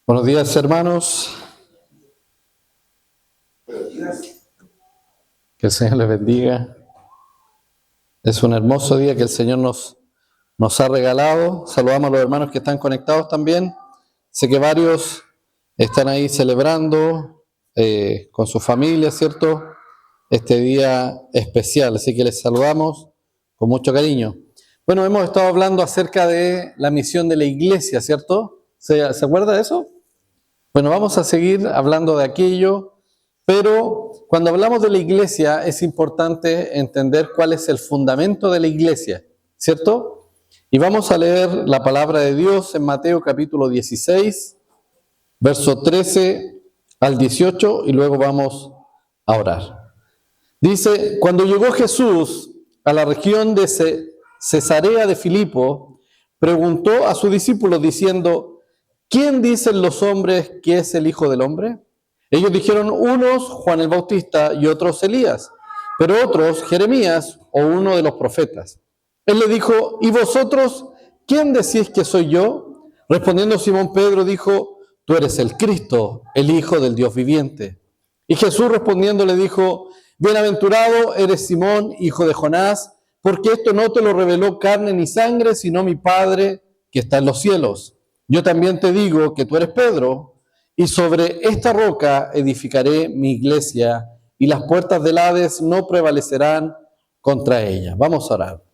Buenos días, hermanos. Que el Señor les bendiga. Es un hermoso día que el Señor nos ha regalado. Saludamos a los hermanos que están conectados también. Sé que varios están ahí celebrando con su familia, ¿cierto? Este día especial. Así que les saludamos con mucho cariño. Bueno, hemos estado hablando acerca de la misión de la iglesia, ¿cierto? ¿Se acuerda de eso? Bueno, vamos a seguir hablando de aquello, pero cuando hablamos de la iglesia es importante entender cuál es el fundamento de la iglesia, ¿cierto? Y vamos a leer la palabra de Dios en Mateo capítulo 16, verso 13 al 18, y luego vamos a orar. Dice: cuando llegó Jesús a la región de Cesarea de Filipo, preguntó a sus discípulos diciendo: ¿quién dicen los hombres que es el Hijo del Hombre? Ellos dijeron, unos Juan el Bautista y otros Elías, pero otros Jeremías o uno de los profetas. Él le dijo: ¿y vosotros quién decís que soy yo? Respondiendo Simón Pedro dijo: tú eres el Cristo, el Hijo del Dios viviente. Y Jesús respondiendo le dijo: bienaventurado eres Simón, hijo de Jonás, porque esto no te lo reveló carne ni sangre, sino mi Padre que está en los cielos. Yo también te digo que tú eres Pedro, y sobre esta roca edificaré mi iglesia, y las puertas del Hades no prevalecerán contra ella. Vamos a orar.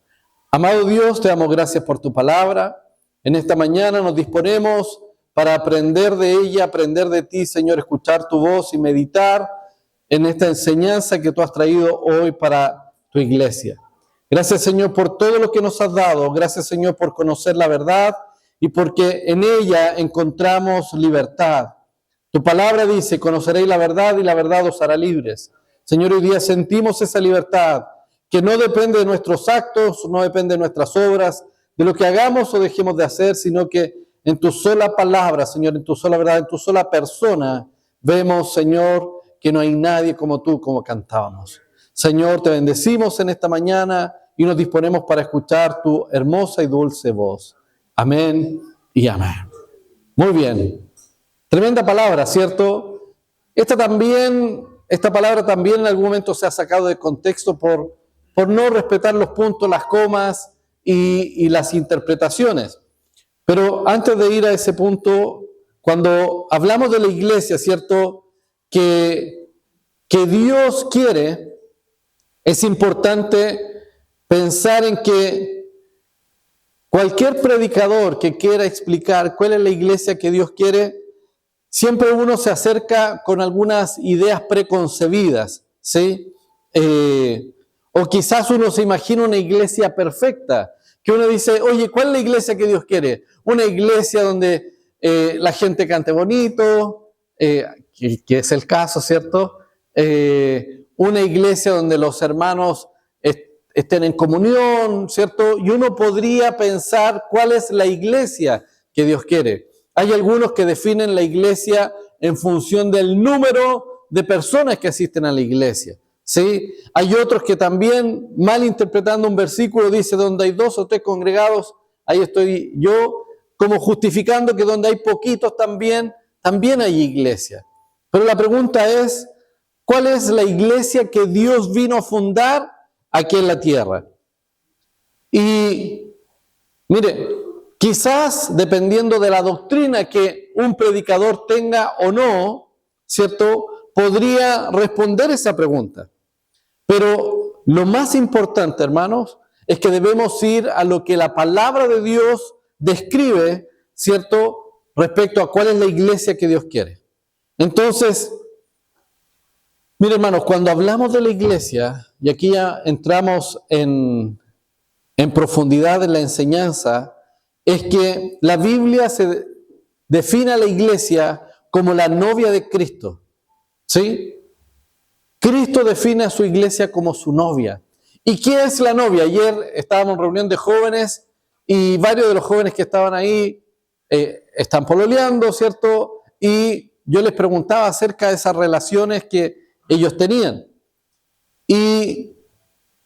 Amado Dios, te damos gracias por tu palabra. En esta mañana nos disponemos para aprender de ella, aprender de ti, Señor, escuchar tu voz y meditar en esta enseñanza que tú has traído hoy para tu iglesia. Gracias, Señor, por todo lo que nos has dado. Gracias, Señor, por conocer la verdad y porque en ella encontramos libertad. Tu palabra dice: conoceréis la verdad y la verdad os hará libres. Señor, hoy día sentimos esa libertad que no depende de nuestros actos, no depende de nuestras obras, de lo que hagamos o dejemos de hacer, sino que en tu sola palabra, Señor, en tu sola verdad, en tu sola persona, vemos, Señor, que no hay nadie como tú, como cantábamos. Señor, te bendecimos en esta mañana y nos disponemos para escuchar tu hermosa y dulce voz. Amén y amén. Muy bien. Tremenda palabra, ¿cierto? Esta palabra también en algún momento se ha sacado de contexto por no respetar los puntos, las comas y las interpretaciones. Pero antes de ir a ese punto, cuando hablamos de la iglesia, ¿cierto? Que Dios quiere, es importante pensar en que cualquier predicador que quiera explicar cuál es la iglesia que Dios quiere, siempre uno se acerca con algunas ideas preconcebidas, ¿sí? O quizás uno se imagina una iglesia perfecta, que uno dice: oye, ¿cuál es la iglesia que Dios quiere? Una iglesia donde la gente cante bonito, que es el caso, ¿cierto? Una iglesia donde los hermanos estén en comunión, ¿cierto? Y uno podría pensar cuál es la iglesia que Dios quiere. Hay algunos que definen la iglesia en función del número de personas que asisten a la iglesia, ¿sí? Hay otros que también, malinterpretando un versículo, dice: donde hay 2 o 3 congregados, ahí estoy yo, como justificando que donde hay poquitos también hay iglesia. Pero la pregunta es: ¿cuál es la iglesia que Dios vino a fundar aquí en la tierra? Y mire, quizás dependiendo de la doctrina que un predicador tenga o no, ¿cierto?, podría responder esa pregunta. Pero lo más importante, hermanos, es que debemos ir a lo que la palabra de Dios describe, ¿cierto?, respecto a cuál es la iglesia que Dios quiere. Entonces, mire, hermanos, cuando hablamos de la iglesia, y aquí ya entramos en profundidad en la enseñanza, es que la Biblia se define a la iglesia como la novia de Cristo, ¿sí? Cristo define a su iglesia como su novia. ¿Y qué es la novia? Ayer estábamos en reunión de jóvenes y varios de los jóvenes que estaban ahí están pololeando, ¿cierto? Y yo les preguntaba acerca de esas relaciones que ellos tenían. Y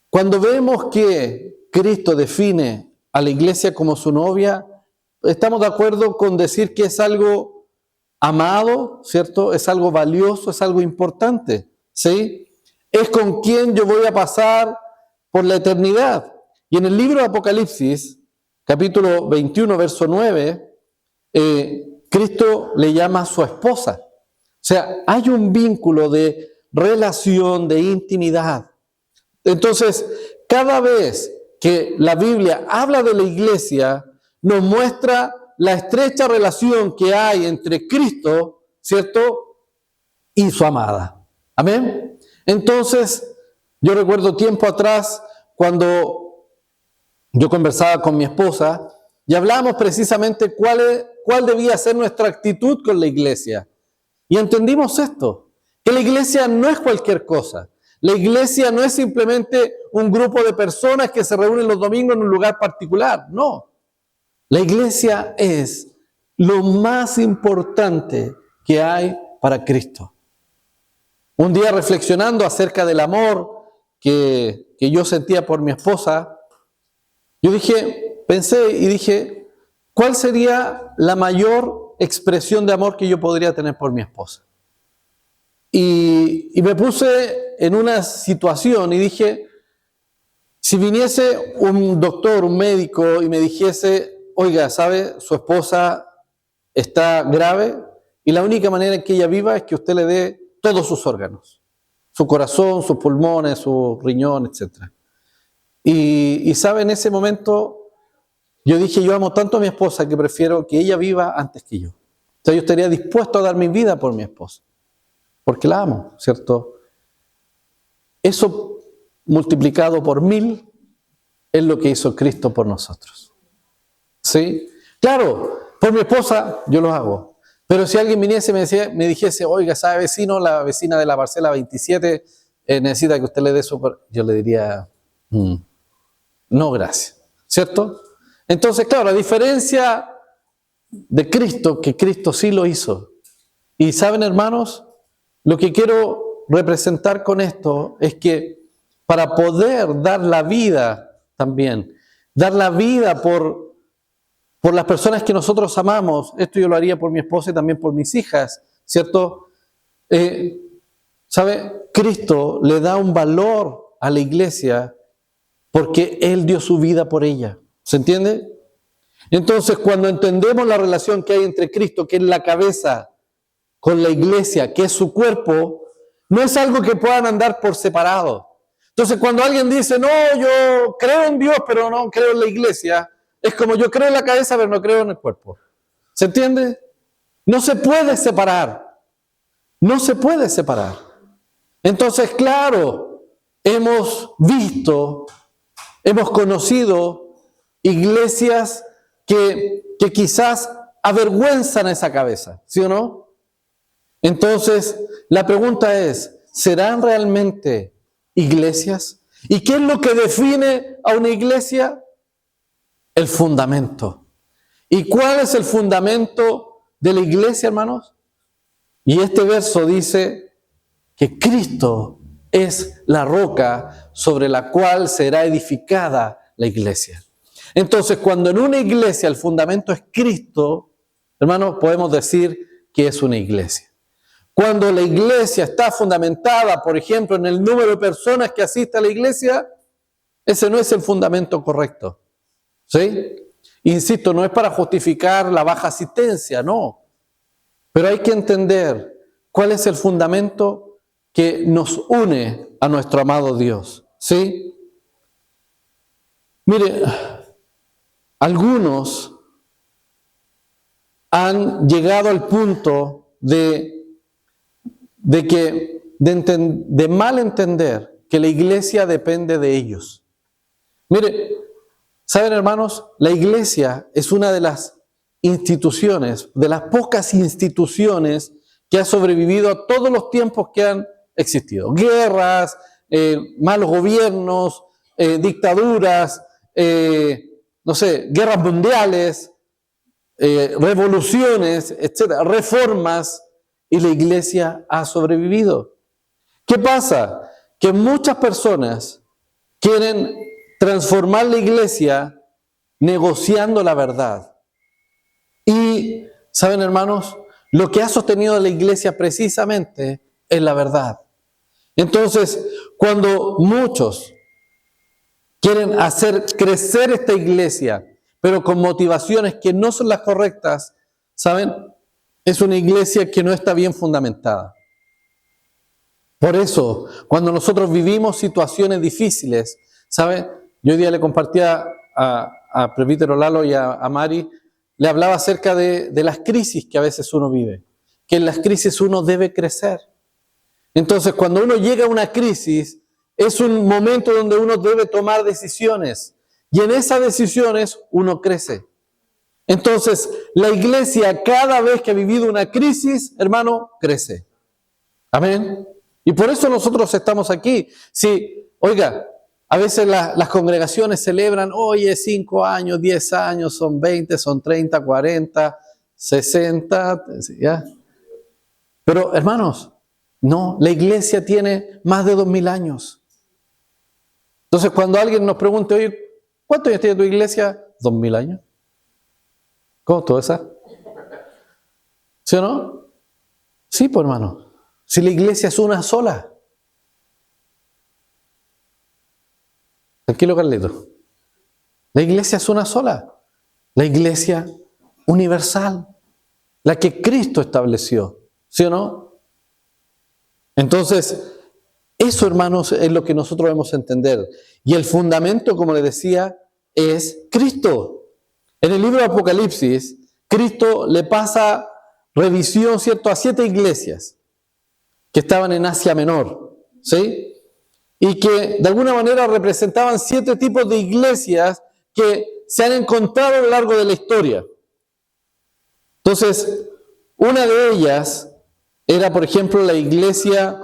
cuando vemos que Cristo define a la iglesia como su novia, estamos de acuerdo con decir que es algo amado, ¿cierto? Es algo valioso, es algo importante, ¿sí? Es con quien yo voy a pasar por la eternidad. Y en el libro de Apocalipsis, capítulo 21, verso 9, Cristo le llama a su esposa. O sea, hay un vínculo de relación, de intimidad. Entonces, cada vez que la Biblia habla de la iglesia, nos muestra la estrecha relación que hay entre Cristo, ¿cierto?, y su amada. Amén. Entonces, yo recuerdo tiempo atrás, cuando yo conversaba con mi esposa, y hablábamos precisamente cuál debía ser nuestra actitud con la iglesia. Y entendimos esto, que la iglesia no es cualquier cosa. La iglesia no es simplemente un grupo de personas que se reúnen los domingos en un lugar particular. No. La iglesia es lo más importante que hay para Cristo. Un día reflexionando acerca del amor que yo sentía por mi esposa, yo pensé y dije, ¿cuál sería la mayor expresión de amor que yo podría tener por mi esposa? Y me puse en una situación y dije, si viniese un doctor, un médico y me dijese, oiga, ¿sabe? Su esposa está grave y la única manera en que ella viva es que usted le dé todos sus órganos, su corazón, sus pulmones, su riñón, etc. Y ¿sabe? En ese momento yo dije, yo amo tanto a mi esposa que prefiero que ella viva antes que yo. Entonces yo estaría dispuesto a dar mi vida por mi esposa, porque la amo, ¿cierto? Eso multiplicado por 1000 es lo que hizo Cristo por nosotros. ¿Sí? Claro, por mi esposa yo lo hago. Pero si alguien viniese y me dijese, oiga, ¿sabe vecino? La vecina de la parcela 27 necesita que usted le dé su... Yo le diría, no, gracias. ¿Cierto? Entonces, claro, la diferencia de Cristo, que Cristo sí lo hizo. Y ¿saben, hermanos? Lo que quiero representar con esto es que para poder dar la vida también, dar la vida por las personas que nosotros amamos, esto yo lo haría por mi esposa y también por mis hijas, ¿cierto? ¿Sabe? Cristo le da un valor a la iglesia porque Él dio su vida por ella. ¿Se entiende? Entonces, cuando entendemos la relación que hay entre Cristo, que es la cabeza, con la iglesia, que es su cuerpo, no es algo que puedan andar por separado. Entonces, cuando alguien dice, no, yo creo en Dios, pero no creo en la iglesia, es como yo creo en la cabeza, pero no creo en el cuerpo. ¿Se entiende? No se puede separar. No se puede separar. Entonces, claro, hemos visto, hemos conocido iglesias que quizás avergüenzan esa cabeza, ¿sí o no? Entonces, la pregunta es, ¿serán realmente iglesias? ¿Y qué es lo que define a una iglesia? El fundamento. ¿Y cuál es el fundamento de la iglesia, hermanos? Y este verso dice que Cristo es la roca sobre la cual será edificada la iglesia. Entonces, cuando en una iglesia el fundamento es Cristo, hermanos, podemos decir que es una iglesia. Cuando la iglesia está fundamentada, por ejemplo, en el número de personas que asisten a la iglesia, ese no es el fundamento correcto. ¿Sí? Insisto, no es para justificar la baja asistencia, no. Pero hay que entender cuál es el fundamento que nos une a nuestro amado Dios. ¿Sí? Mire, algunos han llegado al punto de mal entender que la iglesia depende de ellos. Mire, ¿saben, hermanos? La iglesia es una de las instituciones, de las pocas instituciones que ha sobrevivido a todos los tiempos que han existido. Guerras, malos gobiernos, dictaduras, no sé, guerras mundiales, revoluciones, etcétera, reformas, y la iglesia ha sobrevivido. ¿Qué pasa? Que muchas personas quieren transformar la iglesia negociando la verdad. Y, ¿saben, hermanos? lo que ha sostenido a la iglesia precisamente es la verdad. Entonces, cuando muchos quieren hacer crecer esta iglesia, pero con motivaciones que no son las correctas, ¿saben? Es una iglesia que no está bien fundamentada. Por eso, cuando nosotros vivimos situaciones difíciles, ¿saben? Yo hoy día le compartía a Presbítero Lalo y a Mari, le hablaba acerca de las crisis que a veces uno vive, que en las crisis uno debe crecer. Entonces, cuando uno llega a una crisis, es un momento donde uno debe tomar decisiones. Y en esas decisiones uno crece. Entonces, la iglesia cada vez que ha vivido una crisis, hermano, crece. Amén. Y por eso nosotros estamos aquí. Sí, oiga, a veces las congregaciones celebran, oye, 5 años, 10 años, son 20, son 30, 40, 60, ¿ya? Pero, hermanos, no, la iglesia tiene más de 2000 años. Entonces, cuando alguien nos pregunte, oye, ¿cuántos años tiene tu iglesia? 2000 años. ¿Cómo todo eso? ¿Sí o no? Sí, pues hermano. Si la iglesia es una sola. Tranquilo, Carlito. La iglesia es una sola. La iglesia universal. La que Cristo estableció. ¿Sí o no? Entonces, eso, hermanos, es lo que nosotros debemos entender. Y el fundamento, como les decía, es Cristo. En el libro de Apocalipsis, Cristo le pasa revisión, ¿cierto?, a 7 iglesias que estaban en Asia Menor, ¿sí? Y que de alguna manera representaban 7 tipos de iglesias que se han encontrado a lo largo de la historia. Entonces, una de ellas era, por ejemplo, la iglesia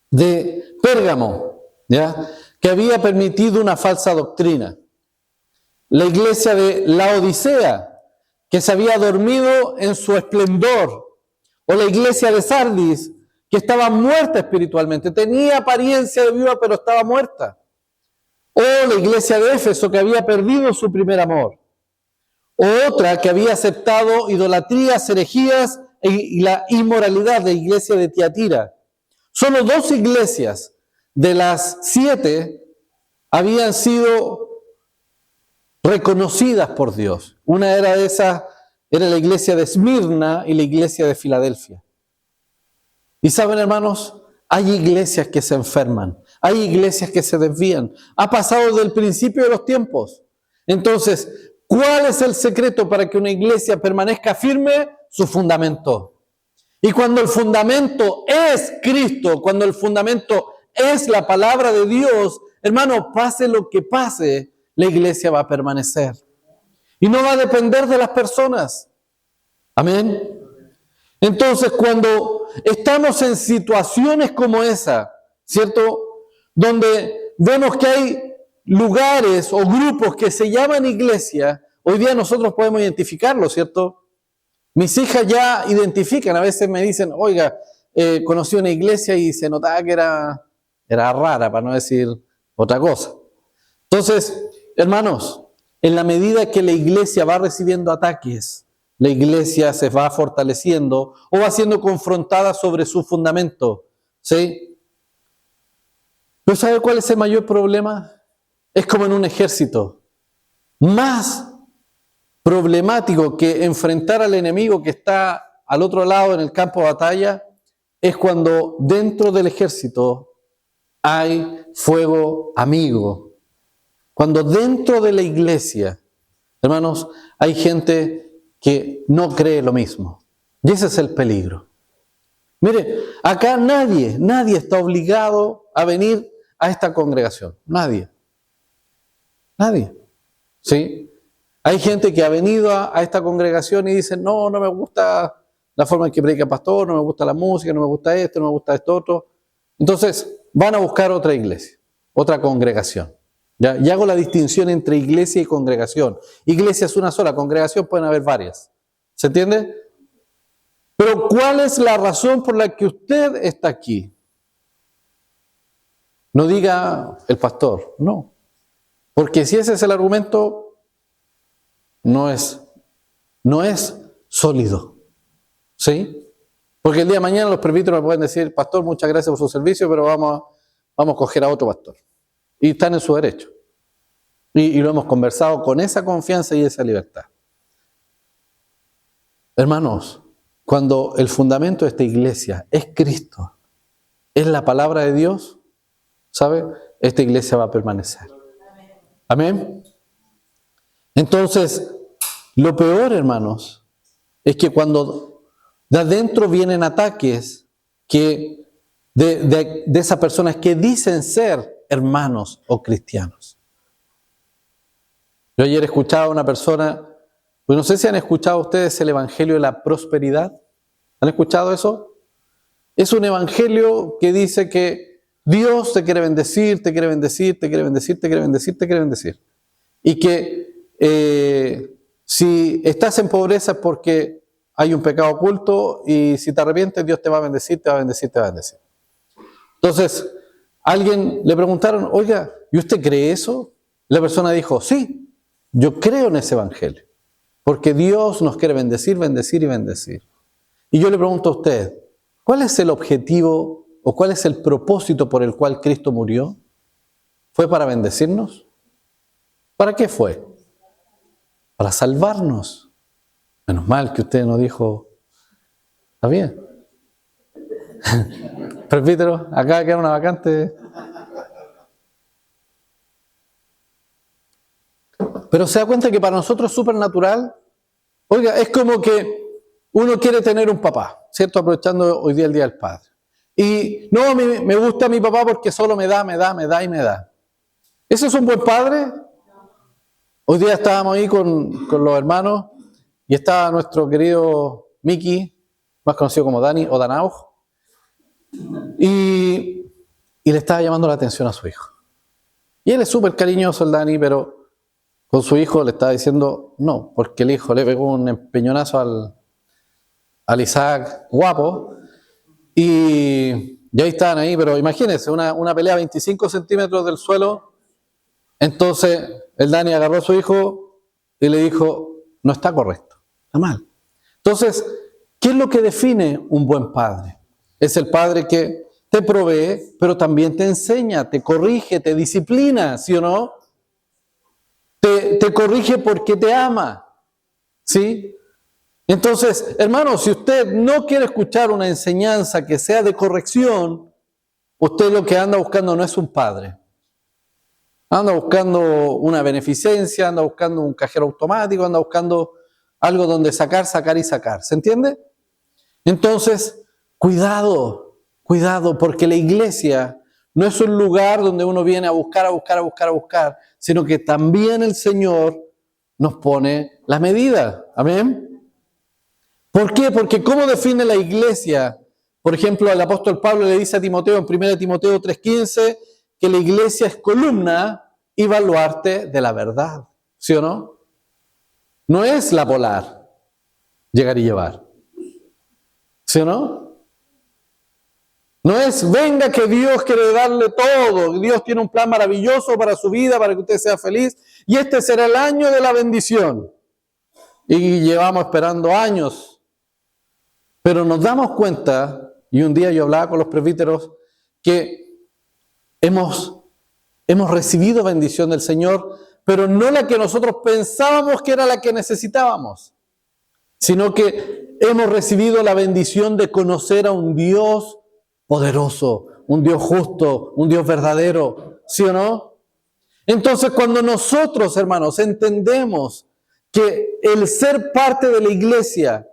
de Pérgamo, ¿ya?, que había permitido una falsa doctrina. La iglesia de Laodicea, que se había dormido en su esplendor. O la iglesia de Sardis, que estaba muerta espiritualmente. Tenía apariencia de viva, pero estaba muerta. O la iglesia de Éfeso, que había perdido su primer amor. O otra que había aceptado idolatrías, herejías y la inmoralidad, de la iglesia de Tiatira. Solo 2 iglesias de las 7 habían sido reconocidas por Dios. Una era la iglesia de Esmirna y la iglesia de Filadelfia. Y saben, hermanos, hay iglesias que se enferman, hay iglesias que se desvían. Ha pasado desde el principio de los tiempos. Entonces, ¿cuál es el secreto para que una iglesia permanezca firme? Su fundamento. Y cuando el fundamento es Cristo, cuando el fundamento es la palabra de Dios, hermano, pase lo que pase, la iglesia va a permanecer. Y no va a depender de las personas. Amén. Entonces, cuando estamos en situaciones como esa, ¿cierto?, donde vemos que hay lugares o grupos que se llaman iglesia, hoy día nosotros podemos identificarlo, ¿cierto? Mis hijas ya identifican, a veces me dicen, oiga, conocí una iglesia y se notaba que era rara, para no decir otra cosa. Entonces, hermanos, en la medida que la iglesia va recibiendo ataques, la iglesia se va fortaleciendo o va siendo confrontada sobre su fundamento, ¿sí? ¿Pero sabe cuál es el mayor problema? Es como en un ejército. Más problemático que enfrentar al enemigo que está al otro lado en el campo de batalla es cuando dentro del ejército hay fuego amigo. Cuando dentro de la iglesia, hermanos, hay gente que no cree lo mismo. Y ese es el peligro. Mire, acá nadie está obligado a venir a esta congregación. Nadie. ¿Sí? Hay gente que ha venido a esta congregación y dice, no me gusta la forma en que predica el pastor, no me gusta la música, no me gusta esto, no me gusta esto otro. Entonces, van a buscar otra iglesia, otra congregación. ¿Ya? Y hago la distinción entre iglesia y congregación. Iglesia es una sola, congregación pueden haber varias. ¿Se entiende? Pero ¿cuál es la razón por la que usted está aquí? No diga el pastor, no. Porque si ese es el argumento, no es sólido. ¿Sí? Porque el día de mañana los presbíteros me pueden decir, pastor, muchas gracias por su servicio, pero vamos a coger a otro pastor. Y están en su derecho. Y lo hemos conversado con esa confianza y esa libertad. Hermanos, cuando el fundamento de esta iglesia es Cristo, es la palabra de Dios, ¿sabe? Esta iglesia va a permanecer. Amén. Entonces, lo peor, hermanos, es que cuando de adentro vienen ataques que de esas personas que dicen ser hermanos o cristianos. Yo ayer escuchaba a una persona, pues no sé si han escuchado ustedes el evangelio de la prosperidad. ¿Han escuchado eso? Es un evangelio que dice que Dios te quiere bendecir, te quiere bendecir, te quiere bendecir, te quiere bendecir, te quiere bendecir. Y que si estás en pobreza es porque hay un pecado oculto y si te arrepientes Dios te va a bendecir, te va a bendecir, te va a bendecir. Entonces, alguien le preguntaron, oiga, ¿y usted cree eso? La persona dijo, sí, yo creo en ese evangelio. Porque Dios nos quiere bendecir, bendecir y bendecir. Y yo le pregunto a usted, ¿cuál es el objetivo o cuál es el propósito por el cual Cristo murió? ¿Fue para bendecirnos? ¿Para qué fue? Para salvarnos. Menos mal que usted no dijo, ¿está bien? Presbítero, acá queda una vacante. Pero se da cuenta que para nosotros es súper natural. Oiga, es como que uno quiere tener un papá, ¿cierto? Aprovechando hoy día el Día del Padre. Y no, me gusta mi papá porque solo me da y me da. ¿Ese es un buen padre? Hoy día estábamos ahí con los hermanos y estaba nuestro querido Miki, más conocido como Dani o Danauj, y le estaba llamando la atención a su hijo. Y él es súper cariñoso, el Dani, pero con su hijo le estaba diciendo no, porque el hijo le pegó un empeñonazo al Isaac guapo, y ahí estaban ahí, pero imagínense, una pelea a 25 centímetros del suelo. Entonces el Dani agarró a su hijo y le dijo, no está correcto, está mal. Entonces, ¿qué es lo que define un buen padre? Es el padre que te provee, pero también te enseña, te corrige, te disciplina, ¿sí o no? Te corrige porque te ama, ¿sí? Entonces, hermano, si usted no quiere escuchar una enseñanza que sea de corrección, usted lo que anda buscando no es un padre. Anda buscando una beneficencia, anda buscando un cajero automático, anda buscando algo donde sacar y sacar. ¿Se entiende? Entonces, cuidado, porque la iglesia no es un lugar donde uno viene a buscar, sino que también el Señor nos pone la medida. Amén. ¿Por qué? Porque ¿cómo define la iglesia? Por ejemplo, el apóstol Pablo le dice a Timoteo en 1 Timoteo 3:15 que la iglesia es columna y baluarte de la verdad. ¿Sí o no? No es la polar, llegar y llevar. ¿Sí o no? No es, venga que Dios quiere darle todo. Dios tiene un plan maravilloso para su vida, para que usted sea feliz. Y este será el año de la bendición. Y llevamos esperando años. Pero nos damos cuenta, y un día yo hablaba con los presbíteros, que hemos recibido bendición del Señor, pero no la que nosotros pensábamos que era la que necesitábamos, sino que hemos recibido la bendición de conocer a un Dios poderoso, un Dios justo, un Dios verdadero, ¿sí o no? Entonces, cuando nosotros, hermanos, entendemos que el ser parte de la iglesia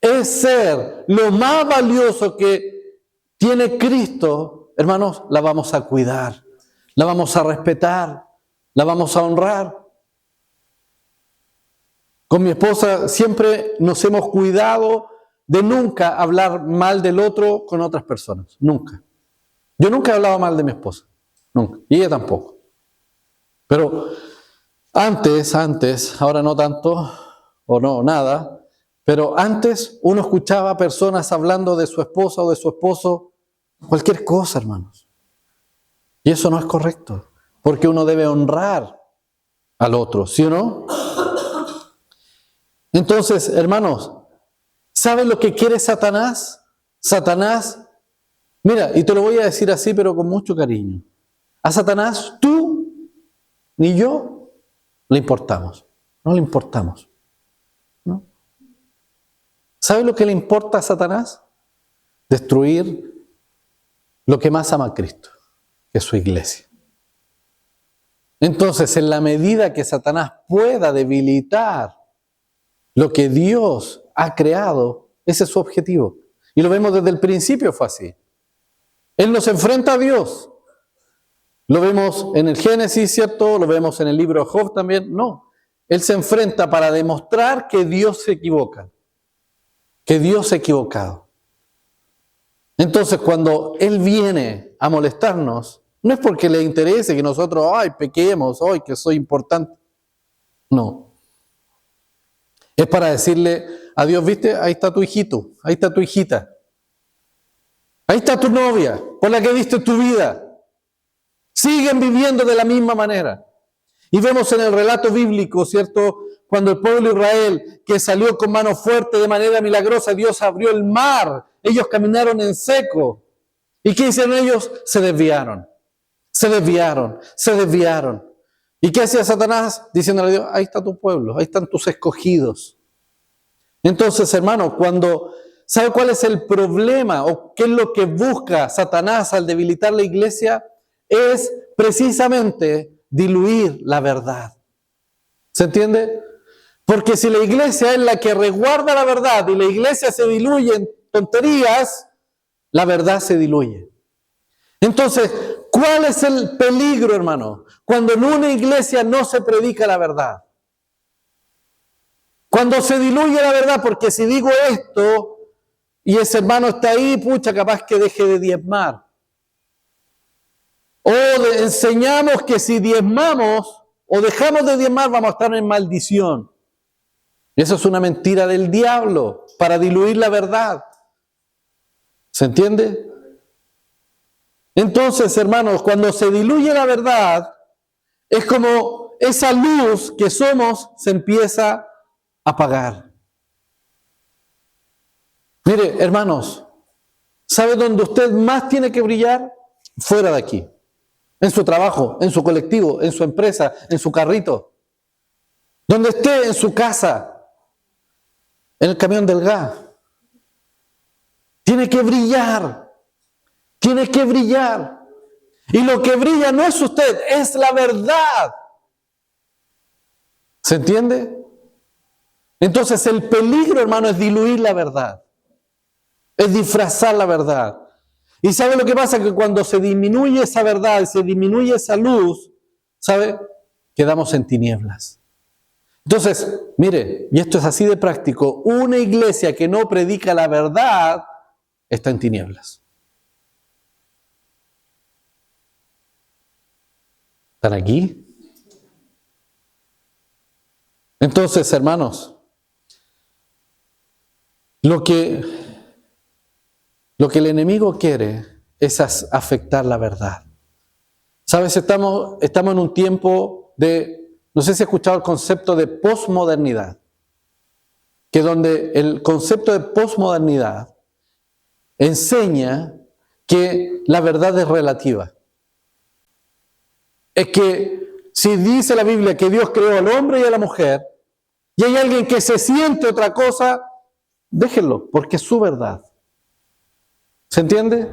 es ser lo más valioso que tiene Cristo, hermanos, la vamos a cuidar, la vamos a respetar, la vamos a honrar. Con mi esposa siempre nos hemos cuidado de nunca hablar mal del otro con otras personas. Nunca. Yo nunca he hablado mal de mi esposa. Nunca. Y ella tampoco. Pero antes, ahora no tanto, o no, nada, pero antes uno escuchaba a personas hablando de su esposa o de su esposo, cualquier cosa, hermanos. Y eso no es correcto, porque uno debe honrar al otro, ¿sí o no? Entonces, hermanos, ¿Sabes lo que quiere Satanás? Satanás, mira, y te lo voy a decir así, pero con mucho cariño. A Satanás, tú ni yo le importamos. No le importamos. ¿No? ¿Sabes lo que le importa a Satanás? Destruir lo que más ama a Cristo, que es su iglesia. Entonces, en la medida que Satanás pueda debilitar lo que Dios ha creado, ese es su objetivo. Y lo vemos desde el principio, fue así. Él nos enfrenta a Dios. Lo vemos en el Génesis, ¿cierto? Lo vemos en el libro de Job también. No, Él se enfrenta para demostrar que Dios se equivoca, que Dios se ha equivocado. Entonces, cuando Él viene a molestarnos, no es porque le interese que nosotros, pequemos, que soy importante. No. Es para decirle a Dios, ¿viste? Ahí está tu hijito, ahí está tu hijita. Ahí está tu novia, por la que diste tu vida. Siguen viviendo de la misma manera. Y vemos en el relato bíblico, ¿cierto? Cuando el pueblo de Israel, que salió con mano fuerte de manera milagrosa, Dios abrió el mar. Ellos caminaron en seco. ¿Y qué hicieron ellos? Se desviaron. Se desviaron, se desviaron. ¿Y qué hacía Satanás? Diciéndole a Dios, ahí está tu pueblo, ahí están tus escogidos. Entonces, hermano, ¿sabe cuál es el problema o qué es lo que busca Satanás al debilitar la iglesia? Es precisamente diluir la verdad. ¿Se entiende? Porque si la iglesia es la que resguarda la verdad y la iglesia se diluye en tonterías, la verdad se diluye. Entonces, ¿cuál es el peligro, hermano? Cuando en una iglesia no se predica la verdad. Cuando se diluye la verdad, porque si digo esto y ese hermano está ahí, pucha, capaz que deje de diezmar. O enseñamos que si diezmamos o dejamos de diezmar vamos a estar en maldición. Eso es una mentira del diablo para diluir la verdad. ¿Se entiende? Entonces, hermanos, cuando se diluye la verdad, es como esa luz que somos se empieza a apagar. Mire, hermanos, ¿sabe dónde usted más tiene que brillar? Fuera de aquí. En su trabajo, en su colectivo, en su empresa, en su carrito. Donde esté, en su casa, en el camión del gas. Tiene que brillar. Tiene que brillar. Y lo que brilla no es usted, es la verdad. ¿Se entiende? Entonces el peligro, hermano, es diluir la verdad. Es disfrazar la verdad. ¿Y sabe lo que pasa? Que cuando se disminuye esa verdad, se disminuye esa luz, ¿sabe? Quedamos en tinieblas. Entonces, mire, y esto es así de práctico, una iglesia que no predica la verdad está en tinieblas. ¿Están aquí? Entonces, hermanos, lo que el enemigo quiere es afectar la verdad. ¿Sabes? Estamos en un tiempo de, no sé si has escuchado el concepto de posmodernidad, que donde el concepto de posmodernidad enseña que la verdad es relativa. Es que si dice la Biblia que Dios creó al hombre y a la mujer, y hay alguien que se siente otra cosa, déjenlo, porque es su verdad. ¿Se entiende?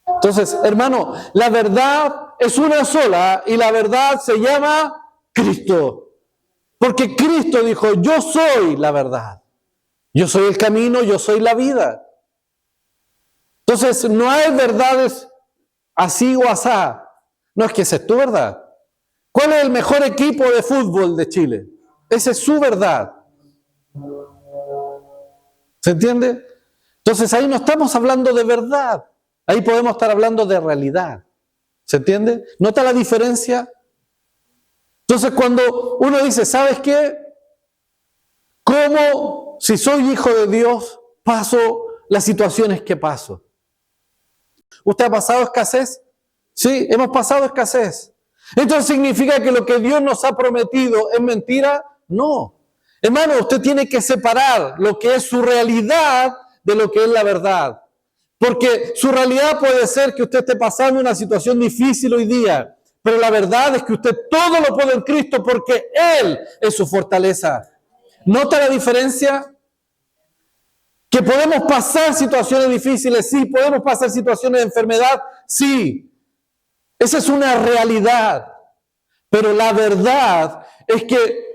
Entonces, hermano, la verdad es una sola y la verdad se llama Cristo. Porque Cristo dijo, yo soy la verdad. Yo soy el camino, yo soy la vida. Entonces, no hay verdades así o asá. No es que esa es tu verdad. ¿Cuál es el mejor equipo de fútbol de Chile? Esa es su verdad. ¿Se entiende? Entonces ahí no estamos hablando de verdad. Ahí podemos estar hablando de realidad. ¿Se entiende? ¿Nota la diferencia? Entonces cuando uno dice, ¿sabes qué? ¿Cómo, si soy hijo de Dios, paso las situaciones que paso? ¿Usted ha pasado escasez? Sí, hemos pasado escasez. ¿Entonces significa que lo que Dios nos ha prometido es mentira? No. Hermano, usted tiene que separar lo que es su realidad de lo que es la verdad. Porque su realidad puede ser que usted esté pasando una situación difícil hoy día, pero la verdad es que usted todo lo puede en Cristo porque Él es su fortaleza. ¿Nota la diferencia? Que podemos pasar situaciones difíciles, sí. Podemos pasar situaciones de enfermedad, sí. Esa es una realidad. Pero la verdad es que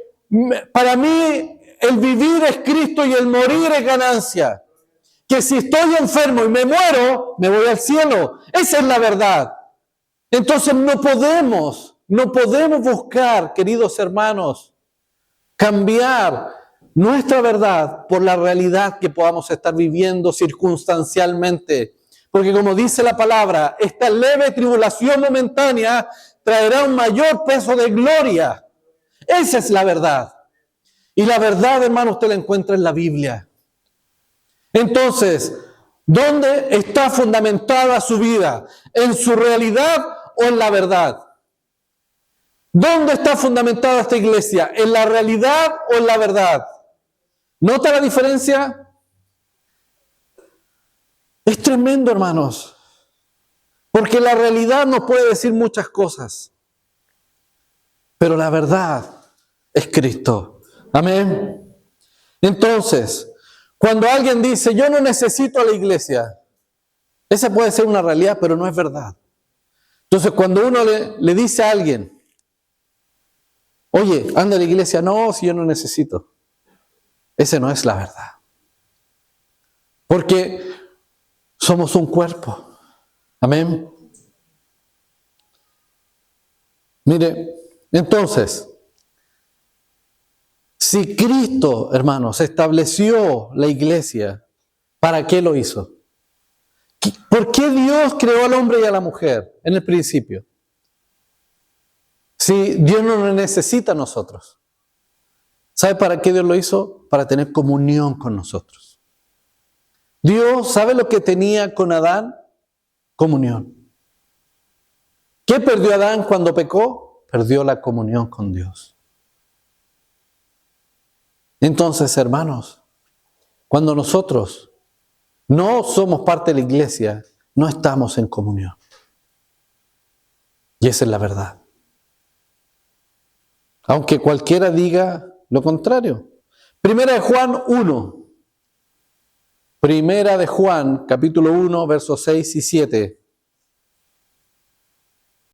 para mí el vivir es Cristo y el morir es ganancia. Que si estoy enfermo y me muero, me voy al cielo. Esa es la verdad. Entonces no podemos buscar, queridos hermanos, cambiar nuestra verdad por la realidad que podamos estar viviendo circunstancialmente. Porque como dice la palabra, esta leve tribulación momentánea traerá un mayor peso de gloria. Esa es la verdad. Y la verdad, hermano, usted la encuentra en la Biblia. Entonces, ¿dónde está fundamentada su vida? ¿En su realidad o en la verdad? ¿Dónde está fundamentada esta iglesia? ¿En la realidad o en la verdad? ¿Nota la diferencia? Es tremendo, hermanos. Porque la realidad nos puede decir muchas cosas. Pero la verdad es Cristo. Amén. Entonces, cuando alguien dice, yo no necesito a la iglesia, esa puede ser una realidad, pero no es verdad. Entonces, cuando uno le dice a alguien, oye, anda a la iglesia, no, si yo no necesito. Esa no es la verdad. Porque somos un cuerpo. Amén. Mire, entonces, si Cristo, hermanos, estableció la iglesia, ¿para qué lo hizo? ¿Por qué Dios creó al hombre y a la mujer en el principio? Si Dios no nos necesita a nosotros. ¿Sabe para qué Dios lo hizo? Para tener comunión con nosotros. Dios, ¿sabe lo que tenía con Adán? Comunión. ¿Qué perdió Adán cuando pecó? Perdió la comunión con Dios. Entonces, hermanos, cuando nosotros no somos parte de la iglesia, no estamos en comunión. Y esa es la verdad. Aunque cualquiera diga lo contrario. Primera de Juan 1. Primera de Juan, capítulo 1, versos 6 y 7.